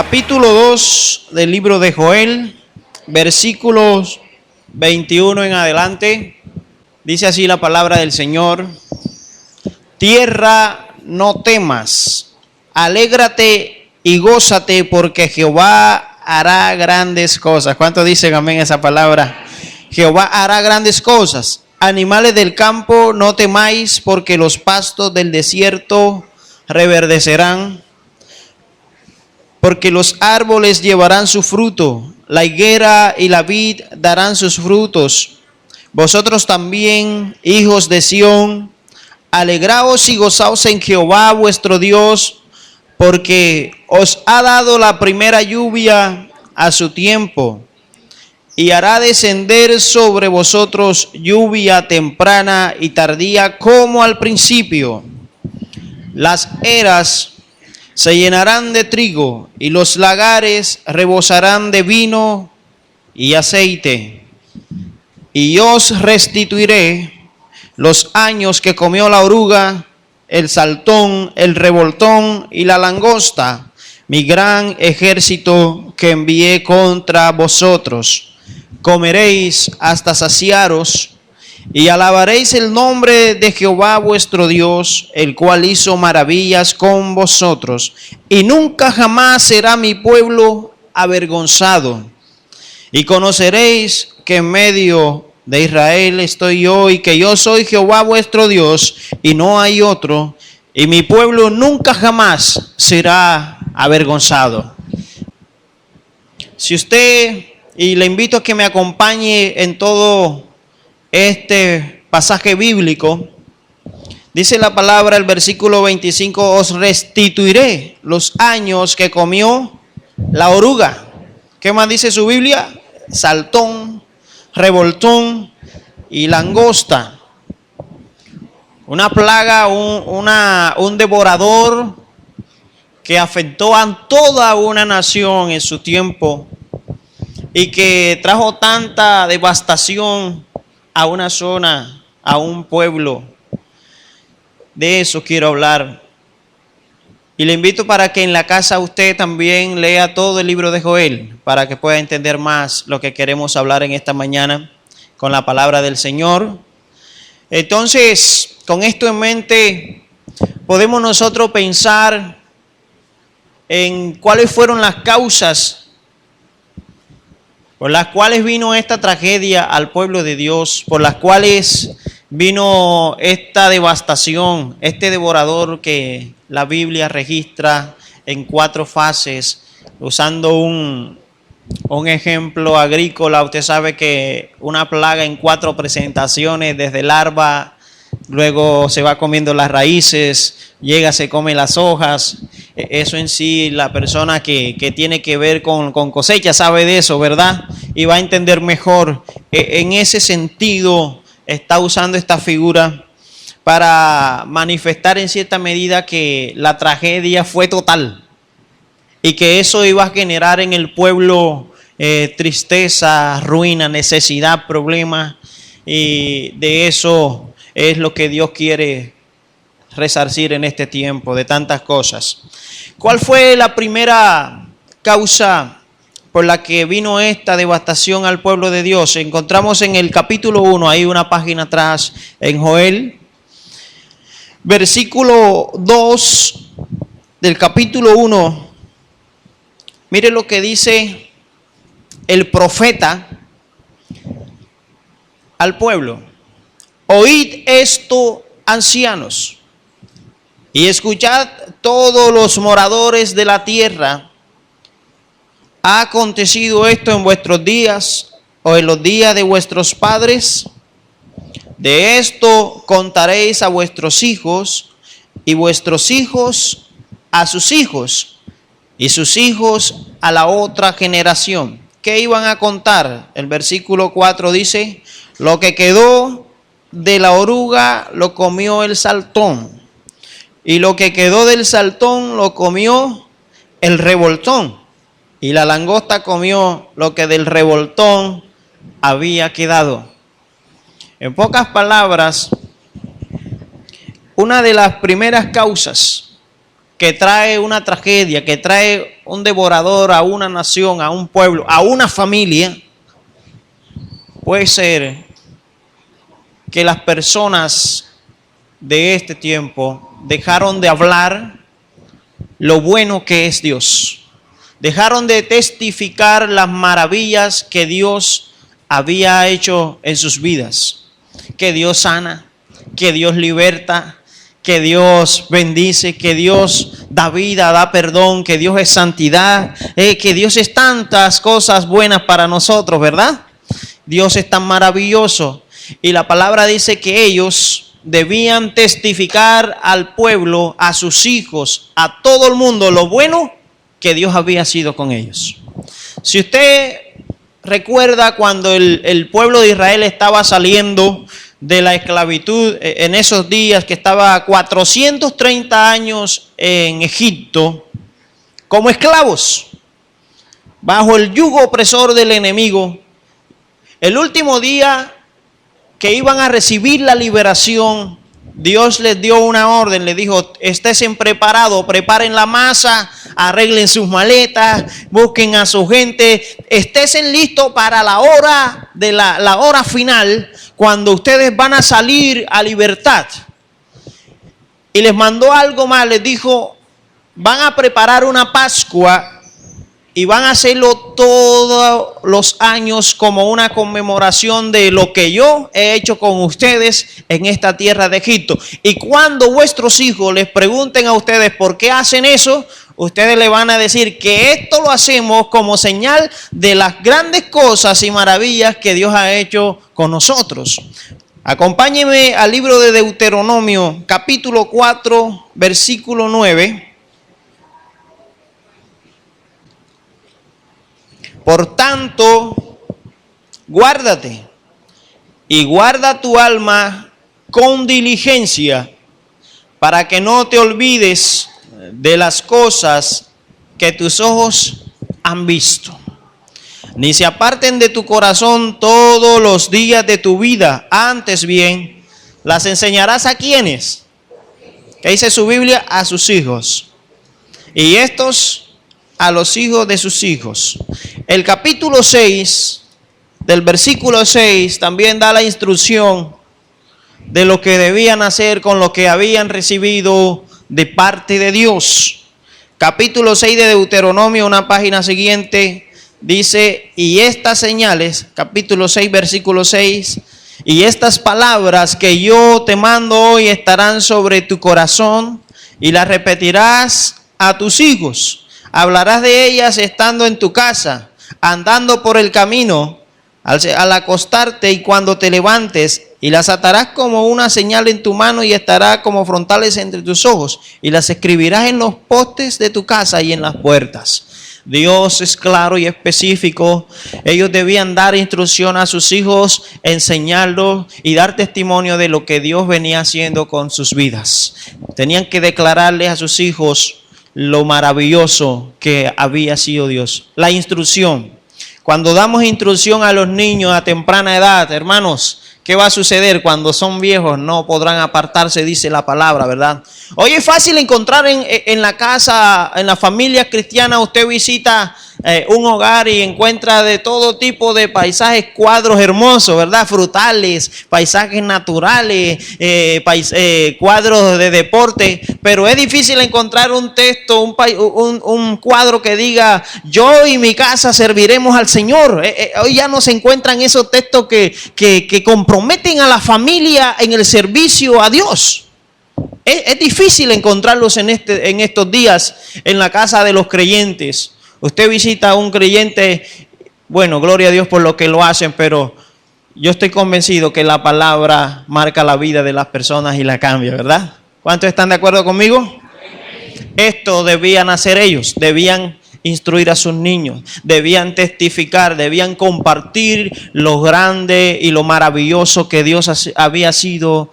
capítulo 2 del libro de Joel, versículos 21 en adelante. Dice así la palabra del Señor: Tierra, no temas, alégrate y gózate, porque Jehová hará grandes cosas. ¿Cuánto dicen amén esa palabra? Jehová hará grandes cosas. Animales del campo, no temáis, porque los pastos del desierto reverdecerán, porque los árboles llevarán su fruto, la higuera y la vid darán sus frutos. Vosotros también, hijos de Sión, alegraos y gozaos en Jehová vuestro Dios, porque os ha dado la primera lluvia a su tiempo, y hará descender sobre vosotros lluvia temprana y tardía como al principio. Las eras se llenarán de trigo y los lagares rebosarán de vino y aceite. Y yo os restituiré los años que comió la oruga, el saltón, el revoltón y la langosta, mi gran ejército que envié contra vosotros. Comeréis hasta saciaros y alabaréis el nombre de Jehová vuestro Dios, el cual hizo maravillas con vosotros, y nunca jamás será mi pueblo avergonzado. Y conoceréis que en medio de Israel estoy yo, y que yo soy Jehová vuestro Dios, y no hay otro, y mi pueblo nunca jamás será avergonzado. Y le invito a que me acompañe en todo este pasaje bíblico. Dice la palabra, el versículo 25, os restituiré los años que comió la oruga. ¿Qué más dice su Biblia? Saltón, revoltón y langosta. Una plaga, un devorador que afectó a toda una nación en su tiempo y que trajo tanta devastación a una zona, a un pueblo. De eso quiero hablar. Y le invito para que en la casa usted también lea todo el libro de Joel, para que pueda entender más lo que queremos hablar en esta mañana con la palabra del Señor. Entonces, con esto en mente, podemos nosotros pensar en cuáles fueron las causas por las cuales vino esta tragedia al pueblo de Dios, por las cuales vino esta devastación, este devorador que la Biblia registra en 4 fases, usando un ejemplo agrícola. Usted sabe que una plaga en 4 presentaciones, desde larva, luego se va comiendo las raíces, llega, se come las hojas. Eso en sí, la persona que tiene que ver con cosecha sabe de eso, ¿verdad? Y va a entender mejor. En ese sentido, está usando esta figura para manifestar en cierta medida que la tragedia fue total y que eso iba a generar en el pueblo tristeza, ruina, necesidad, problemas, y de eso es lo que Dios quiere resarcir en este tiempo, de tantas cosas. ¿Cuál fue la primera causa por la que vino esta devastación al pueblo de Dios? Encontramos en el capítulo 1, ahí una página atrás, en Joel, versículo 2 del capítulo 1. Mire lo que dice el profeta al pueblo: oíd esto, ancianos, y escuchad todos los moradores de la tierra. ¿Ha acontecido esto en vuestros días o en los días de vuestros padres? De esto contaréis a vuestros hijos, y vuestros hijos a sus hijos, y sus hijos a la otra generación. ¿Qué iban a contar? El versículo 4 dice: lo que quedó de la oruga lo comió el saltón, y lo que quedó del saltón lo comió el revoltón, y la langosta comió lo que del revoltón había quedado. En pocas palabras, una de las primeras causas que trae una tragedia, que trae un devorador a una nación, a un pueblo, a una familia, puede ser que las personas de este tiempo dejaron de hablar lo bueno que es Dios. Dejaron de testificar las maravillas que Dios había hecho en sus vidas. Que Dios sana, que Dios liberta, que Dios bendice, que Dios da vida, da perdón, que Dios es santidad, que Dios es tantas cosas buenas para nosotros, ¿verdad? Dios es tan maravilloso. Y la palabra dice que ellos debían testificar al pueblo, a sus hijos, a todo el mundo lo bueno que Dios había sido con ellos. Si usted recuerda cuando el pueblo de Israel estaba saliendo de la esclavitud en esos días, que estaba 430 años en Egipto como esclavos, bajo el yugo opresor del enemigo, el último día que iban a recibir la liberación, Dios les dio una orden, les dijo: estén preparados, preparen la masa, arreglen sus maletas, busquen a su gente, estén listos para la hora de la hora final, cuando ustedes van a salir a libertad. Y les mandó algo más, les dijo: van a preparar una Pascua y van a hacerlo todos los años como una conmemoración de lo que yo he hecho con ustedes en esta tierra de Egipto. Y cuando vuestros hijos les pregunten a ustedes por qué hacen eso, ustedes le van a decir que esto lo hacemos como señal de las grandes cosas y maravillas que Dios ha hecho con nosotros. Acompáñenme al libro de Deuteronomio, capítulo 4, versículo 9. Por tanto, guárdate y guarda tu alma con diligencia, para que no te olvides de las cosas que tus ojos han visto, ni se aparten de tu corazón todos los días de tu vida. Antes bien, las enseñarás ¿a quiénes? ¿Qué dice su Biblia? A sus hijos. Y estos a los hijos de sus hijos. El capítulo 6, del versículo 6, también da la instrucción de lo que debían hacer con lo que habían recibido de parte de Dios. Capítulo 6 de Deuteronomio, una página siguiente, dice: y estas señales, capítulo 6, versículo 6, y estas palabras que yo te mando hoy estarán sobre tu corazón, y las repetirás a tus hijos. Hablarás de ellas estando en tu casa, andando por el camino, al acostarte y cuando te levantes, y las atarás como una señal en tu mano y estará como frontales entre tus ojos, y las escribirás en los postes de tu casa y en las puertas. Dios es claro y específico. Ellos debían dar instrucción a sus hijos, enseñarlos y dar testimonio de lo que Dios venía haciendo con sus vidas. Tenían que declararles a sus hijos lo maravilloso que había sido Dios. La instrucción. Cuando damos instrucción a los niños a temprana edad, hermanos, ¿qué va a suceder? Cuando son viejos no podrán apartarse, dice la palabra, ¿verdad? Hoy es fácil encontrar en la casa, en la familia cristiana, usted visita un hogar y encuentra de todo tipo de paisajes, cuadros hermosos, ¿verdad? Frutales, paisajes naturales, cuadros de deporte, pero es difícil encontrar un texto, un cuadro que diga: yo y mi casa serviremos al Señor. Hoy ya no se encuentran esos textos que comprometen a la familia en el servicio a Dios. Es difícil encontrarlos en estos días en la casa de los creyentes. Usted visita a un creyente, bueno, gloria a Dios por lo que lo hacen, pero yo estoy convencido que la palabra marca la vida de las personas y la cambia, ¿verdad? ¿Cuántos están de acuerdo conmigo? Esto debían hacer ellos, debían instruir a sus niños, debían testificar, debían compartir lo grande y lo maravilloso que Dios había sido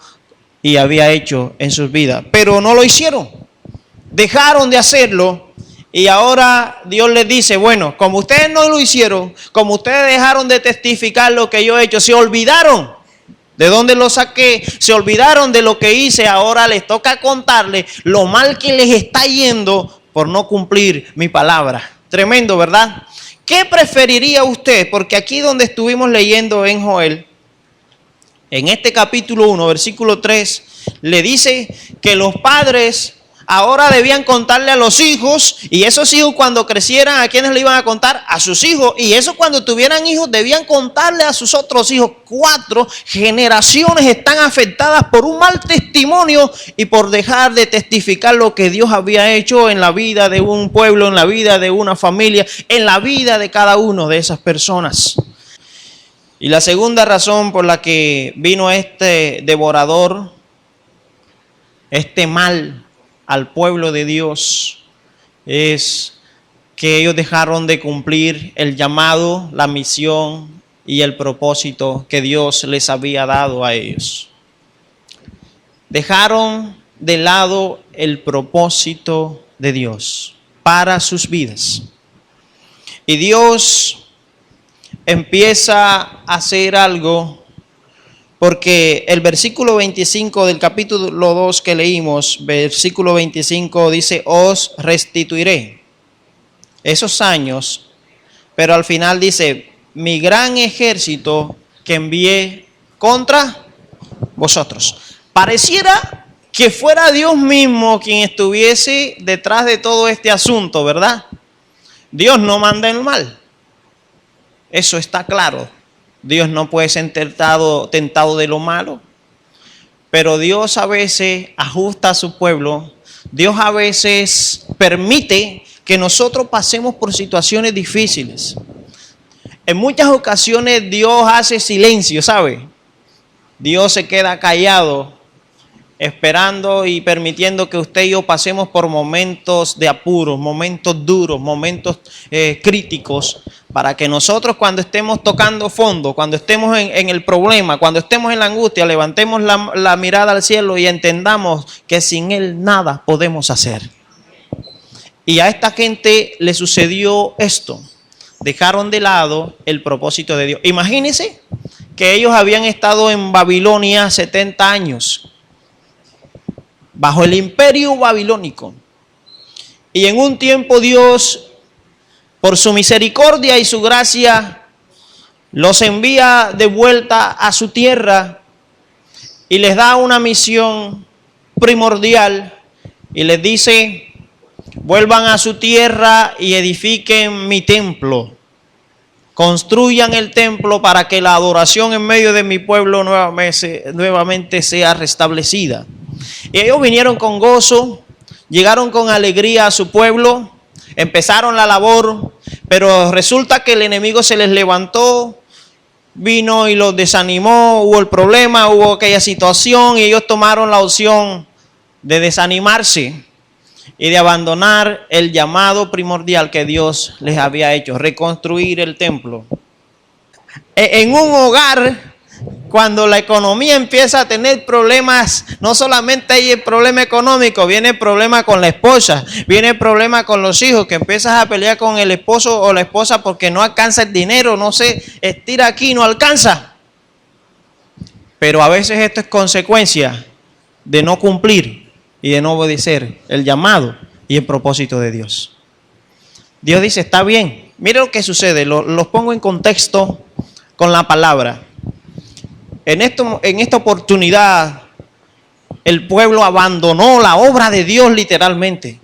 y había hecho en sus vidas. Pero no lo hicieron, dejaron de hacerlo. Y ahora Dios les dice: bueno, como ustedes no lo hicieron, como ustedes dejaron de testificar lo que yo he hecho, se olvidaron ¿De dónde lo saqué? Se olvidaron de lo que hice, ahora les toca contarle lo mal que les está yendo por no cumplir mi palabra. Tremendo, ¿verdad? ¿Qué preferiría usted? Porque aquí donde estuvimos leyendo en Joel, en este capítulo 1, versículo 3, le dice que los padres ahora debían contarle a los hijos, y esos hijos cuando crecieran, ¿a quiénes le iban a contar? A sus hijos, y esos cuando tuvieran hijos debían contarle a sus otros hijos. 4 generaciones están afectadas por un mal testimonio y por dejar de testificar lo que Dios había hecho en la vida de un pueblo, en la vida de una familia, en la vida de cada uno de esas personas. Y la segunda razón por la que vino este devorador, este mal al pueblo de Dios, es que ellos dejaron de cumplir el llamado, la misión y el propósito que Dios les había dado a ellos. Dejaron de lado el propósito de Dios para sus vidas. Y Dios empieza a hacer algo, porque el versículo 25 del capítulo 2 que leímos, versículo 25 dice, os restituiré esos años, pero al final dice, mi gran ejército que envié contra vosotros. Pareciera que fuera Dios mismo quien estuviese detrás de todo este asunto, ¿verdad? Dios no manda el mal. Eso está claro. Dios no puede ser tentado de lo malo. Pero Dios a veces ajusta a su pueblo. Dios a veces permite que nosotros pasemos por situaciones difíciles. En muchas ocasiones Dios hace silencio, ¿sabe? Dios se queda callado, esperando y permitiendo que usted y yo pasemos por momentos de apuro, momentos duros, momentos críticos, para que nosotros cuando estemos tocando fondo, cuando estemos en el problema, cuando estemos en la angustia, levantemos la mirada al cielo y entendamos que sin Él nada podemos hacer. Y a esta gente le sucedió esto. Dejaron de lado el propósito de Dios. Imagínense que ellos habían estado en Babilonia 70 años, bajo el imperio babilónico. Y en un tiempo Dios, por su misericordia y su gracia, los envía de vuelta a su tierra y les da una misión primordial y les dice, vuelvan a su tierra y edifiquen mi templo. Construyan el templo para que la adoración en medio de mi pueblo nuevamente sea restablecida. Y ellos vinieron con gozo, llegaron con alegría a su pueblo, empezaron la labor, pero resulta que el enemigo se les levantó, vino y los desanimó, hubo el problema, hubo aquella situación y ellos tomaron la opción de desanimarse y de abandonar el llamado primordial que Dios les había hecho, reconstruir el templo. En un hogar, cuando la economía empieza a tener problemas, no solamente hay el problema económico, viene el problema con la esposa, viene el problema con los hijos, que empiezas a pelear con el esposo o la esposa porque no alcanza el dinero, no se estira aquí, no alcanza. Pero a veces esto es consecuencia de no cumplir y de no obedecer el llamado y el propósito de Dios. Dios dice, está bien. Mire lo que sucede, los pongo en contexto con la palabra. En esta oportunidad, el pueblo abandonó la obra de Dios literalmente.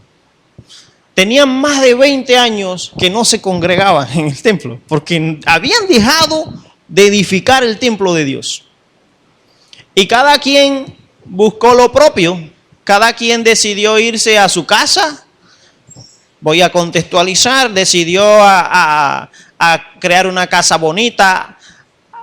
Tenían más de 20 años que no se congregaban en el templo, porque habían dejado de edificar el templo de Dios. Y cada quien buscó lo propio. Cada quien decidió irse a su casa. Voy a contextualizar. Decidió a crear una casa bonita,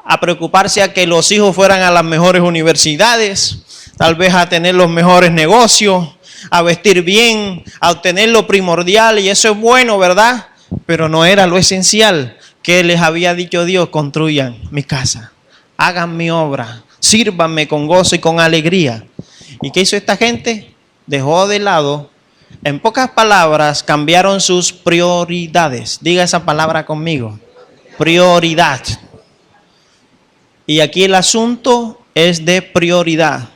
a preocuparse a que los hijos fueran a las mejores universidades, tal vez a tener los mejores negocios, a vestir bien, a obtener lo primordial, y eso es bueno, ¿verdad? Pero no era lo esencial que les había dicho Dios: construyan mi casa, hagan mi obra, sírvanme con gozo y con alegría. ¿Y qué hizo esta gente? Dejó de lado, en pocas palabras, cambiaron sus prioridades. Diga esa palabra conmigo: prioridad. Y aquí el asunto es de prioridad.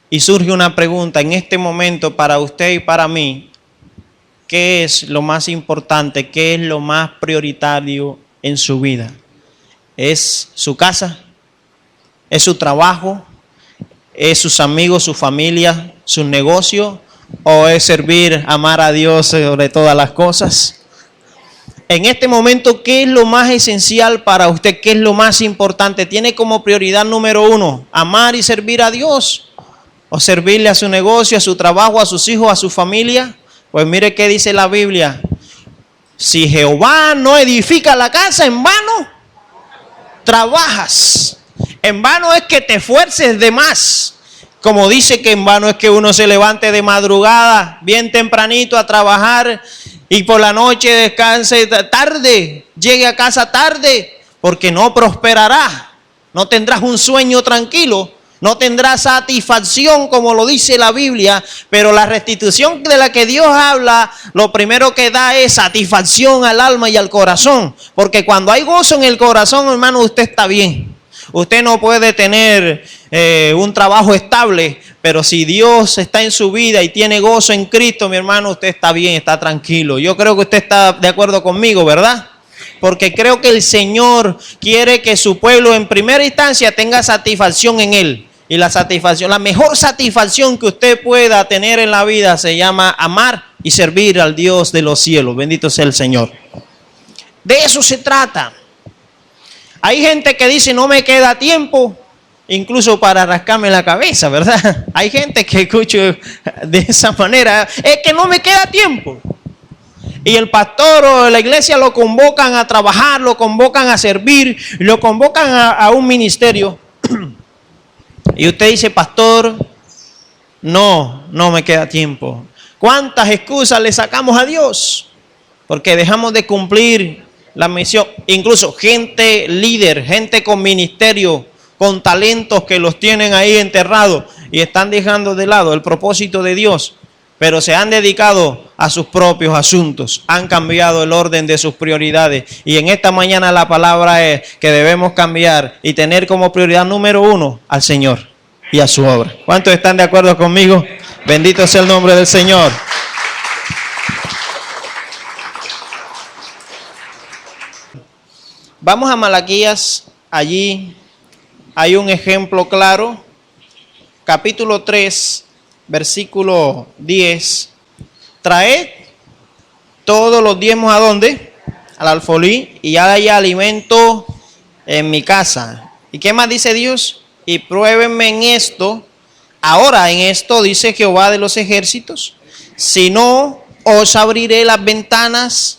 Y surge una pregunta en este momento para usted y para mí. ¿Qué es lo más importante? ¿Qué es lo más prioritario en su vida? ¿Es su casa? ¿Es su trabajo? ¿Es sus amigos, su familia, su negocio? ¿O es servir, amar a Dios sobre todas las cosas? En este momento, ¿qué es lo más esencial para usted? ¿Qué es lo más importante? ¿Tiene como prioridad número uno amar y servir a Dios? ¿O servirle a su negocio, a su trabajo, a sus hijos, a su familia? Pues mire qué dice la Biblia. Si Jehová no edifica la casa, en vano trabajas. En vano es que te esfuerces de más. Como dice que en vano es que uno se levante de madrugada, bien tempranito a trabajar y por la noche descanse tarde, llegue a casa tarde, porque no prosperará. No tendrás un sueño tranquilo. No tendrá satisfacción como lo dice la Biblia, pero la restitución de la que Dios habla, lo primero que da es satisfacción al alma y al corazón. Porque cuando hay gozo en el corazón, hermano, usted está bien. Usted no puede tener un trabajo estable, pero si Dios está en su vida y tiene gozo en Cristo, mi hermano, usted está bien, está tranquilo. Yo creo que usted está de acuerdo conmigo, ¿verdad? Porque creo que el Señor quiere que su pueblo en primera instancia tenga satisfacción en Él. Y la satisfacción, la mejor satisfacción que usted pueda tener en la vida se llama amar y servir al Dios de los cielos. Bendito sea el Señor. De eso se trata. Hay gente que dice no me queda tiempo, incluso para rascarme la cabeza, ¿verdad? Hay gente que escucho de esa manera, es que no me queda tiempo. Y el pastor o la iglesia lo convocan a trabajar, lo convocan a servir, lo convocan a un ministerio. Y usted dice, pastor, no me queda tiempo. ¿Cuántas excusas le sacamos a Dios? Porque dejamos de cumplir la misión. Incluso gente líder, gente con ministerio, con talentos que los tienen ahí enterrados y están dejando de lado el propósito de Dios. Pero se han dedicado a sus propios asuntos, han cambiado el orden de sus prioridades. Y en esta mañana la palabra es que debemos cambiar y tener como prioridad número uno al Señor y a su obra. ¿Cuántos están de acuerdo conmigo? Bendito sea el nombre del Señor. Vamos a Malaquías, allí hay un ejemplo claro, capítulo 3. Versículo 10. Traed todos los diezmos ¿a dónde? Al alfolí, y haya alimento en mi casa. ¿Y qué más dice Dios? Y pruébenme en esto. Ahora en esto dice Jehová de los ejércitos. Si no, os abriré las ventanas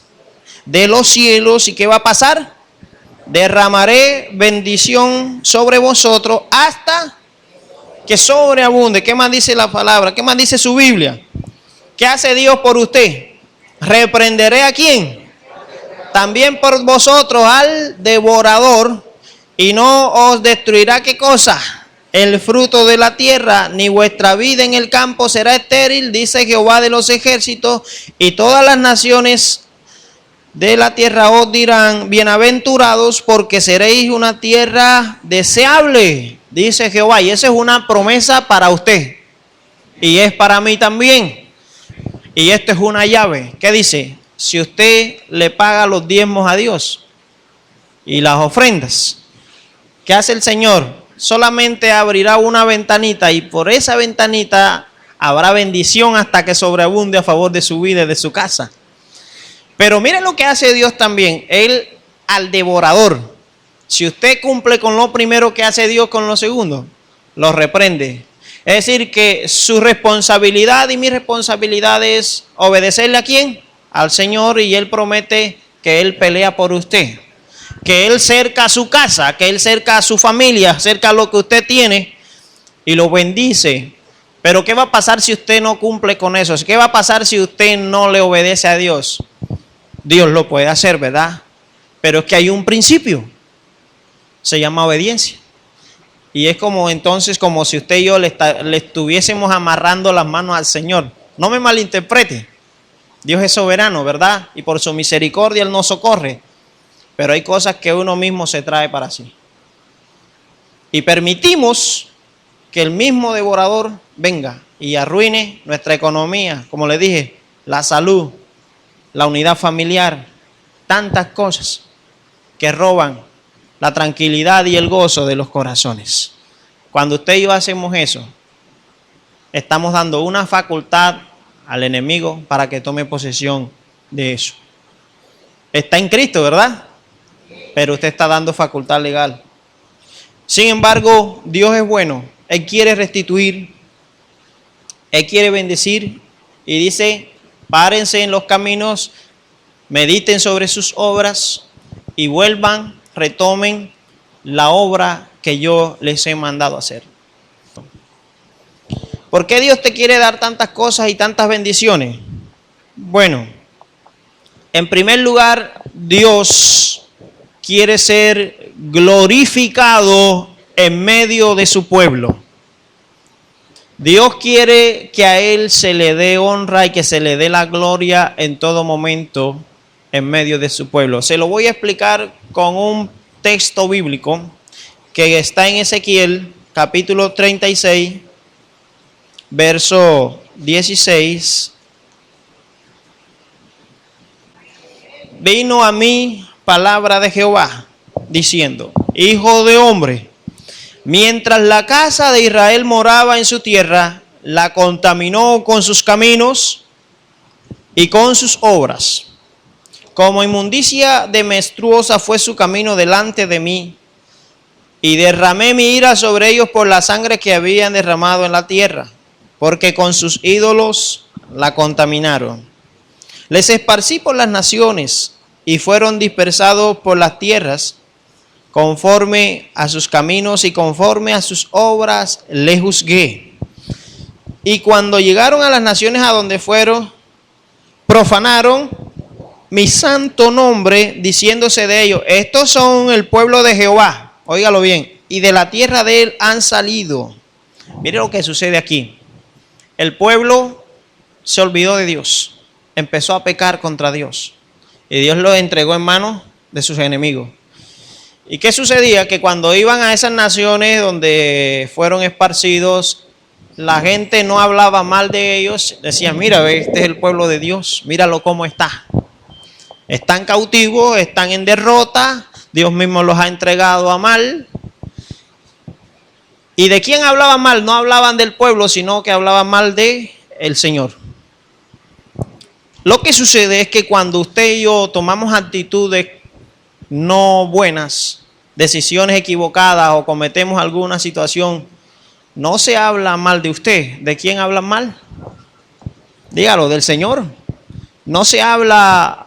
de los cielos. ¿Y qué va a pasar? Derramaré bendición sobre vosotros hasta que sobreabunde. ¿Qué más dice la palabra? ¿Qué más dice su Biblia? ¿Qué hace Dios por usted? ¿Reprenderé a quién? También por vosotros al devorador, y no os destruirá ¿qué cosa? El fruto de la tierra, ni vuestra vida en el campo será estéril, dice Jehová de los ejércitos, y todas las naciones de la tierra os dirán, bienaventurados, porque seréis una tierra deseable, dice Jehová. Y esa es una promesa para usted. Y es para mí también. Y esto es una llave. ¿Qué dice? Si usted le paga los diezmos a Dios y las ofrendas, ¿qué hace el Señor? Solamente abrirá una ventanita y por esa ventanita habrá bendición hasta que sobreabunde a favor de su vida y de su casa. Pero miren lo que hace Dios también. Él al devorador. Si usted cumple con lo primero que hace Dios con lo segundo, lo reprende. Es decir, que su responsabilidad y mi responsabilidad es obedecerle ¿a quién? Al Señor, y Él promete que Él pelea por usted. Que Él cerca a su casa, que Él cerca a su familia, cerca a lo que usted tiene y lo bendice. Pero ¿qué va a pasar si usted no cumple con eso? ¿Qué va a pasar si usted no le obedece a Dios? Dios lo puede hacer, ¿verdad? Pero es que hay un principio. Se llama obediencia. Y es como entonces, como si usted y yo le estuviésemos amarrando las manos al Señor. No me malinterprete. Dios es soberano, ¿verdad? Y por su misericordia Él nos socorre. Pero hay cosas que uno mismo se trae para sí. y permitimos que el mismo devorador venga y arruine nuestra economía, como le dije, la salud, la unidad familiar, tantas cosas que roban la tranquilidad y el gozo de los corazones. Cuando usted y yo hacemos eso, estamos dando una facultad al enemigo para que tome posesión de eso. Está en Cristo, ¿verdad? Pero usted está dando facultad legal. Sin embargo, Dios es bueno. Él quiere restituir, Él quiere bendecir y dice, párense en los caminos, mediten sobre sus obras y vuelvan, retomen la obra que yo les he mandado hacer. ¿Por qué Dios te quiere dar tantas cosas y tantas bendiciones? Bueno, en primer lugar, Dios quiere ser glorificado en medio de su pueblo. Dios quiere que a Él se le dé honra y que se le dé la gloria en todo momento en medio de su pueblo. Se lo voy a explicar con un texto bíblico que está en Ezequiel, capítulo 36, verso 16. Vino a mí palabra de Jehová, diciendo, hijo de hombre, mientras la casa de Israel moraba en su tierra, la contaminó con sus caminos y con sus obras. Como inmundicia de menstruosa fue su camino delante de mí, y derramé mi ira sobre ellos por la sangre que habían derramado en la tierra, porque con sus ídolos la contaminaron. Les esparcí por las naciones, y fueron dispersados por las tierras, conforme a sus caminos y conforme a sus obras les juzgué. Y cuando llegaron a las naciones a donde fueron, profanaron mi santo nombre, diciéndose de ellos, estos son el pueblo de Jehová, óigalo bien, y de la tierra de él han salido. Mire lo que sucede aquí. El pueblo se olvidó de Dios, empezó a pecar contra Dios, y Dios lo entregó en manos de sus enemigos. ¿Y qué sucedía? Que cuando iban a esas naciones donde fueron esparcidos, la gente no hablaba mal de ellos, decían, mira, este es el pueblo de Dios, míralo cómo está. Están cautivos, están en derrota, Dios mismo los ha entregado a mal. ¿Y de quién hablaban mal? No hablaban del pueblo, sino que hablaban mal de el Señor. Lo que sucede es que cuando usted y yo tomamos actitudes no buenas, decisiones equivocadas o cometemos alguna situación, no se habla mal de usted. ¿De quién hablan mal? Dígalo, del Señor. No se habla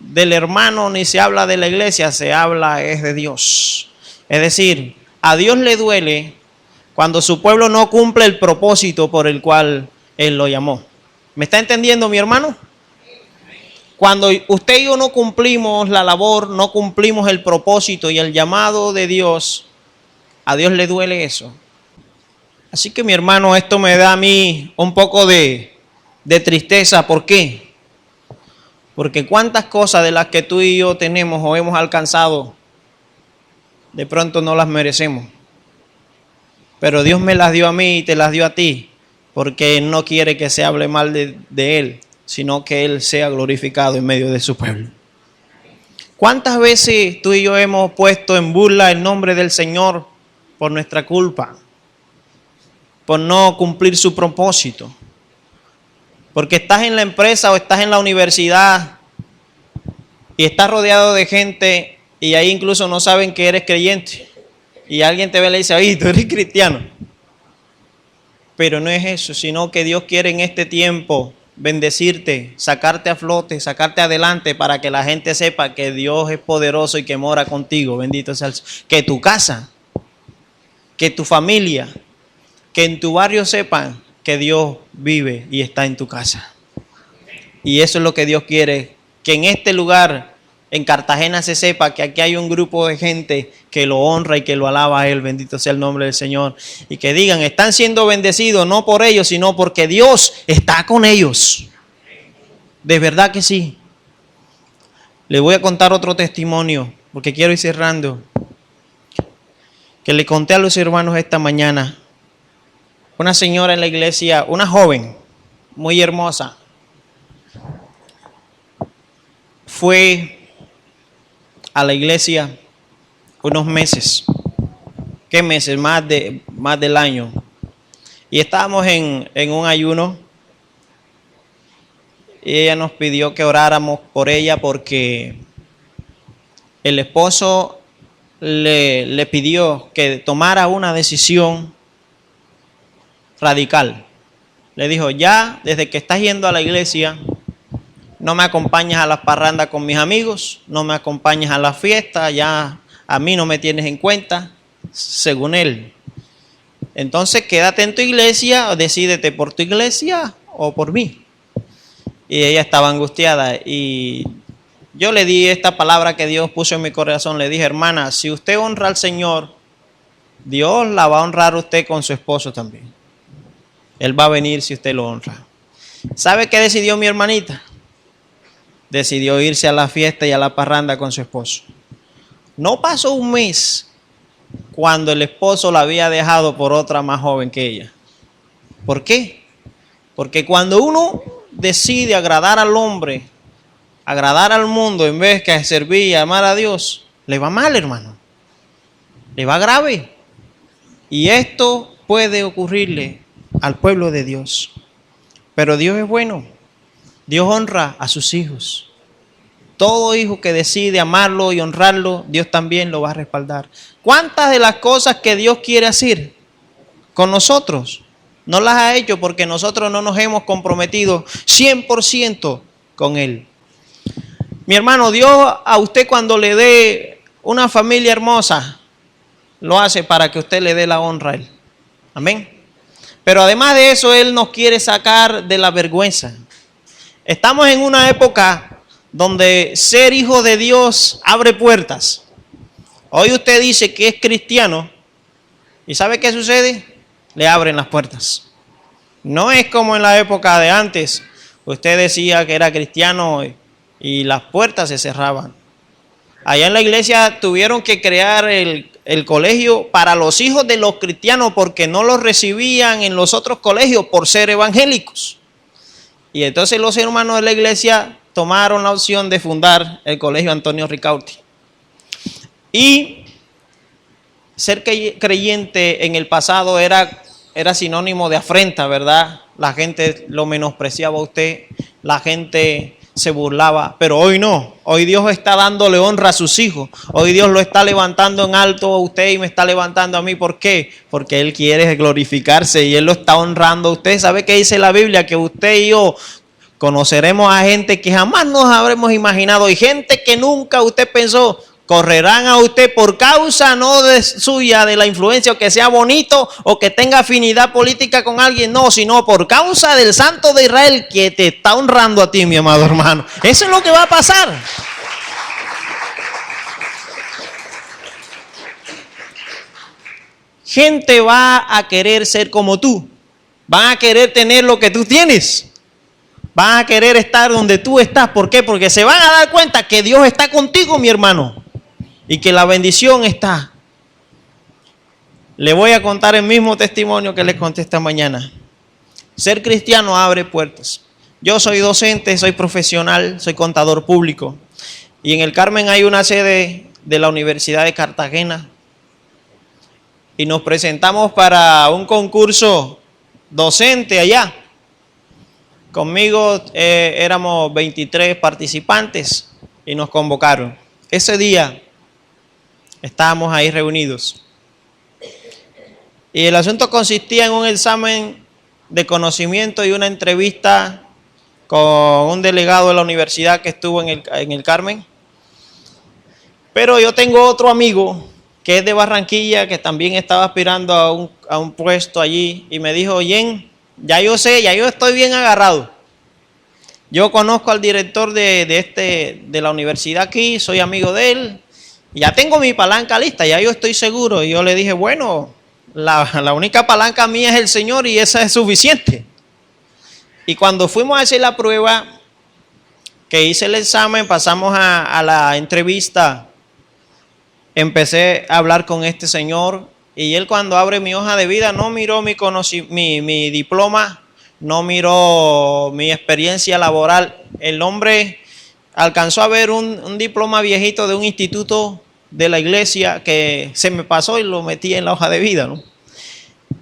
del hermano ni se habla de la iglesia, se habla es de Dios. Es decir, a Dios le duele cuando su pueblo no cumple el propósito por el cual Él lo llamó. ¿Me está entendiendo, mi hermano? Cuando usted y yo no cumplimos la labor, no cumplimos el propósito y el llamado de Dios, a Dios le duele eso. Así que mi hermano, esto me da a mí un poco de tristeza. ¿Por qué? Porque cuántas cosas de las que tú y yo tenemos o hemos alcanzado, de pronto no las merecemos. Pero Dios me las dio a mí y te las dio a ti, porque Él no quiere que se hable mal de Él, sino que Él sea glorificado en medio de su pueblo. ¿Cuántas veces tú y yo hemos puesto en burla el nombre del Señor por nuestra culpa? Por no cumplir su propósito. Porque estás en la empresa o estás en la universidad y estás rodeado de gente y ahí incluso no saben que eres creyente. Y alguien te ve y le dice, oye, tú eres cristiano. Pero no es eso, sino que Dios quiere en este tiempo bendecirte, sacarte a flote, sacarte adelante para que la gente sepa que Dios es poderoso y que mora contigo. Bendito sea el Señor. Que tu casa, que tu familia, que en tu barrio sepan que Dios vive y está en tu casa. Y eso es lo que Dios quiere, que en este lugar, en Cartagena, se sepa que aquí hay un grupo de gente que lo honra y que lo alaba a Él. Bendito sea el nombre del Señor. Y que digan, están siendo bendecidos no por ellos, sino porque Dios está con ellos. De verdad que sí. Les voy a contar otro testimonio, porque quiero ir cerrando. que le conté a los hermanos esta mañana. Una señora en la iglesia, una joven muy hermosa, fue a la iglesia unos meses. ¿Qué meses? Más del año. Y estábamos en un ayuno. Y ella nos pidió que oráramos por ella porque el esposo le pidió que tomara una decisión radical. Le dijo, ya desde que estás yendo a la iglesia, no me acompañas a las parrandas con mis amigos, no me acompañas a las fiestas, ya a mí no me tienes en cuenta, según él. Entonces quédate en tu iglesia, decídete por tu iglesia o por mí. Y ella estaba angustiada y yo le di esta palabra que Dios puso en mi corazón. Le dije, hermana, si usted honra al Señor, Dios la va a honrar a usted con su esposo también. Él va a venir si usted lo honra. ¿Sabe qué decidió mi hermanita? Decidió irse a la fiesta y a la parranda con su esposo. No pasó un mes cuando el esposo la había dejado por otra más joven que ella. ¿Por qué? Porque cuando uno decide agradar al hombre, agradar al mundo en vez que servir y amar a Dios, le va mal, hermano. Le va grave. Y esto puede ocurrirle al pueblo de Dios. Pero Dios es bueno. Dios honra a sus hijos. Todo hijo que decide amarlo y honrarlo, Dios también lo va a respaldar. ¿Cuántas de las cosas que Dios quiere hacer con nosotros no las ha hecho porque nosotros no nos hemos comprometido 100% con Él? Mi hermano, Dios a usted cuando le dé una familia hermosa, lo hace para que usted le dé la honra a Él. Amén. Pero además de eso, Él nos quiere sacar de la vergüenza. Estamos en una época donde ser hijo de Dios abre puertas. Hoy usted dice que es cristiano y ¿sabe qué sucede? Le abren las puertas. No es como en la época de antes. Usted decía que era cristiano y las puertas se cerraban. Allá en la iglesia tuvieron que crear el colegio para los hijos de los cristianos porque no los recibían en los otros colegios por ser evangélicos. Y entonces los hermanos de la iglesia tomaron la opción de fundar el colegio Antonio Ricaurte. Y ser creyente en el pasado era sinónimo de afrenta, ¿verdad? La gente lo menospreciaba a usted, la gente se burlaba, pero hoy no. Hoy Dios está dándole honra a sus hijos. Hoy Dios lo está levantando en alto a usted y me está levantando a mí. ¿Por qué? Porque Él quiere glorificarse y Él lo está honrando a usted. ¿Sabe qué dice la Biblia? Que usted y yo conoceremos a gente que jamás nos habremos imaginado y gente que nunca usted pensó. Correrán a usted por causa no de suya, de la influencia, o que sea bonito o que tenga afinidad política con alguien, no, sino por causa del Santo de Israel que te está honrando a ti, mi amado hermano. Eso es lo que va a pasar. Gente va a querer ser como tú, van a querer tener lo que tú tienes, van a querer estar donde tú estás. ¿Por qué? Porque se van a dar cuenta que Dios está contigo, mi hermano. Y que la bendición está. Le voy a contar el mismo testimonio que les conté esta mañana. Ser cristiano abre puertas. Yo soy docente, soy profesional, soy contador público. Y en el Carmen hay una sede de la Universidad de Cartagena. Y nos presentamos para un concurso docente allá. Conmigo éramos 23 participantes y nos convocaron. Ese día estábamos ahí reunidos. Y el asunto consistía en un examen de conocimiento y una entrevista con un delegado de la universidad que estuvo en el Carmen. Pero yo tengo otro amigo que es de Barranquilla, que también estaba aspirando a un puesto allí. Y me dijo, oye, ya yo sé, ya yo estoy bien agarrado. Yo conozco al director de la universidad aquí, soy amigo de él. Ya tengo mi palanca lista, ya yo estoy seguro. Y yo le dije, bueno, la única palanca mía es el Señor y esa es suficiente. Y cuando fuimos a hacer la prueba, que hice el examen, pasamos a la entrevista, empecé a hablar con este señor Y él, cuando abre mi hoja de vida, no miró mi diploma, no miró mi experiencia laboral. El hombre alcanzó a ver un diploma viejito de un instituto de la iglesia que se me pasó y lo metí en la hoja de vida, ¿no?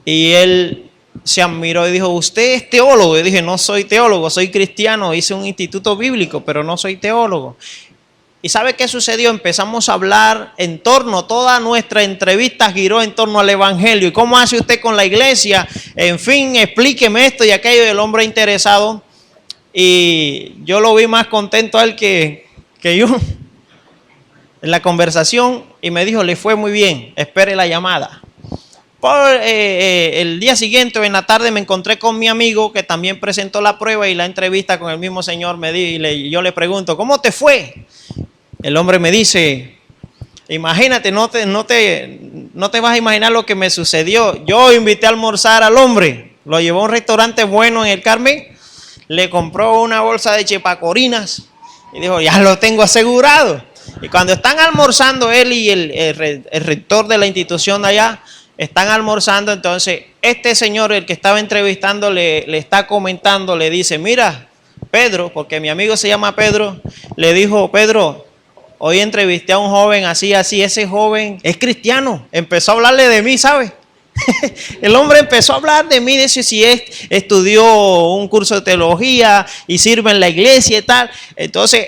Y él se admiró y dijo, ¿usted es teólogo? Yo dije, no soy teólogo, soy cristiano, hice un instituto bíblico, pero no soy teólogo. ¿Y sabe qué sucedió? Empezamos a hablar en torno, toda nuestra entrevista giró en torno al evangelio. ¿Y cómo hace usted con la iglesia? En fin, explíqueme esto y aquello. El hombre interesado. Y yo lo vi más contento a él que yo en la conversación, y me dijo, le fue muy bien, espere la llamada. El día siguiente o en la tarde me encontré con mi amigo que también presentó la prueba y la entrevista con el mismo señor. Yo le pregunto, ¿cómo te fue? El hombre me dice, imagínate, no te vas a imaginar lo que me sucedió. Yo invité a almorzar al hombre, lo llevó a un restaurante bueno en el Carmen, le compró una bolsa de chepacorinas y dijo, ya lo tengo asegurado. Y cuando están almorzando él y el rector de la institución de allá, están almorzando, entonces este señor, el que estaba entrevistando, le está comentando, le dice, mira, Pedro, porque mi amigo se llama Pedro, le dijo, Pedro, hoy entrevisté a un joven así, ese joven es cristiano, empezó a hablarle de mí, ¿sabe? El hombre empezó a hablar de mí, dice si estudió un curso de teología y sirve en la iglesia y tal. Entonces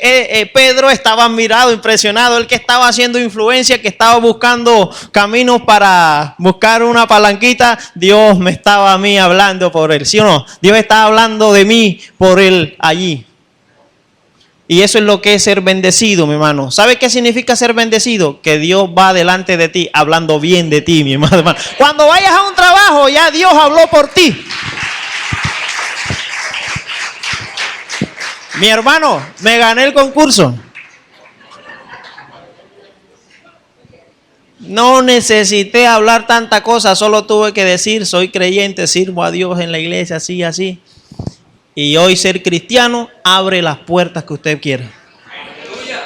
Pedro estaba admirado, impresionado, él que estaba haciendo influencia, que estaba buscando caminos para buscar una palanquita. Dios me estaba a mí hablando por él, ¿sí o no? Dios estaba hablando de mí por él allí. Y eso es lo que es ser bendecido, mi hermano. ¿Sabe qué significa ser bendecido? Que Dios va delante de ti hablando bien de ti, mi hermano. Cuando vayas a un trabajo, ya Dios habló por ti. Mi hermano, me gané el concurso. No necesité hablar tanta cosa, solo tuve que decir, soy creyente, sirvo a Dios en la iglesia, así, así. Y hoy ser cristiano abre las puertas que usted quiera.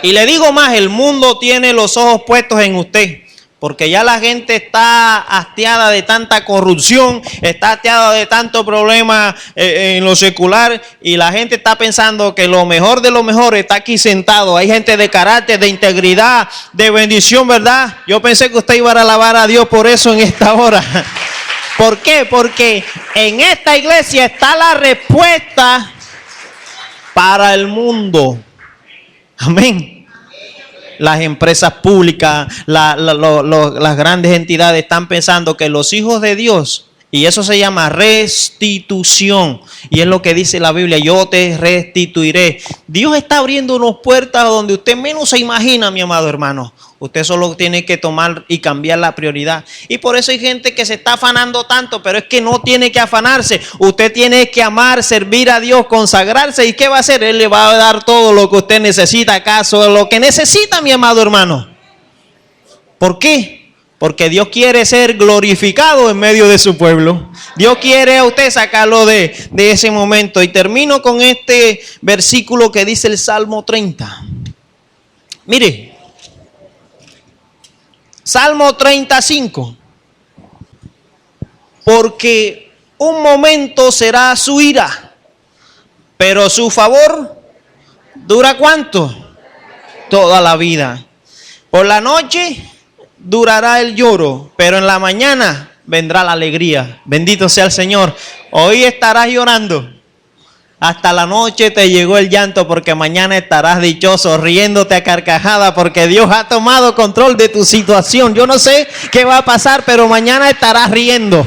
Y le digo más, el mundo tiene los ojos puestos en usted. Porque ya la gente está hastiada de tanta corrupción, está hastiada de tanto problema en lo secular. Y la gente está pensando que lo mejor de lo mejor está aquí sentado. Hay gente de carácter, de integridad, de bendición, ¿verdad? Yo pensé que usted iba a alabar a Dios por eso en esta hora. ¿Por qué? Porque en esta iglesia está la respuesta para el mundo. Amén. Las empresas públicas, las grandes entidades están pensando que los hijos de Dios, y eso se llama restitución, y es lo que dice la Biblia, yo te restituiré. Dios está abriendo unas puertas donde usted menos se imagina, mi amado hermano. Usted solo tiene que tomar y cambiar la prioridad. Y por eso hay gente que se está afanando tanto, pero es que no tiene que afanarse. Usted tiene que amar, servir a Dios, consagrarse. ¿Y qué va a hacer? Él le va a dar todo lo que usted necesita, acaso lo que necesita, mi amado hermano. ¿Por qué? Porque Dios quiere ser glorificado en medio de su pueblo. Dios quiere a usted sacarlo de ese momento. Y termino con este versículo que dice el Salmo 30. Mire. Salmo 35. Porque un momento será su ira, pero su favor dura ¿cuánto? Toda la vida. Por la noche durará el lloro, pero en la mañana vendrá la alegría. Bendito sea el Señor. Hoy estarás llorando. Hasta la noche te llegó el llanto, porque mañana estarás dichoso, riéndote a carcajada, porque Dios ha tomado control de tu situación. Yo no sé qué va a pasar, pero mañana estarás riendo,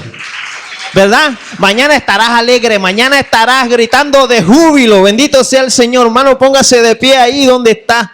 ¿verdad? Mañana estarás alegre, mañana estarás gritando de júbilo. Bendito sea el Señor. Hermano, póngase de pie ahí donde está.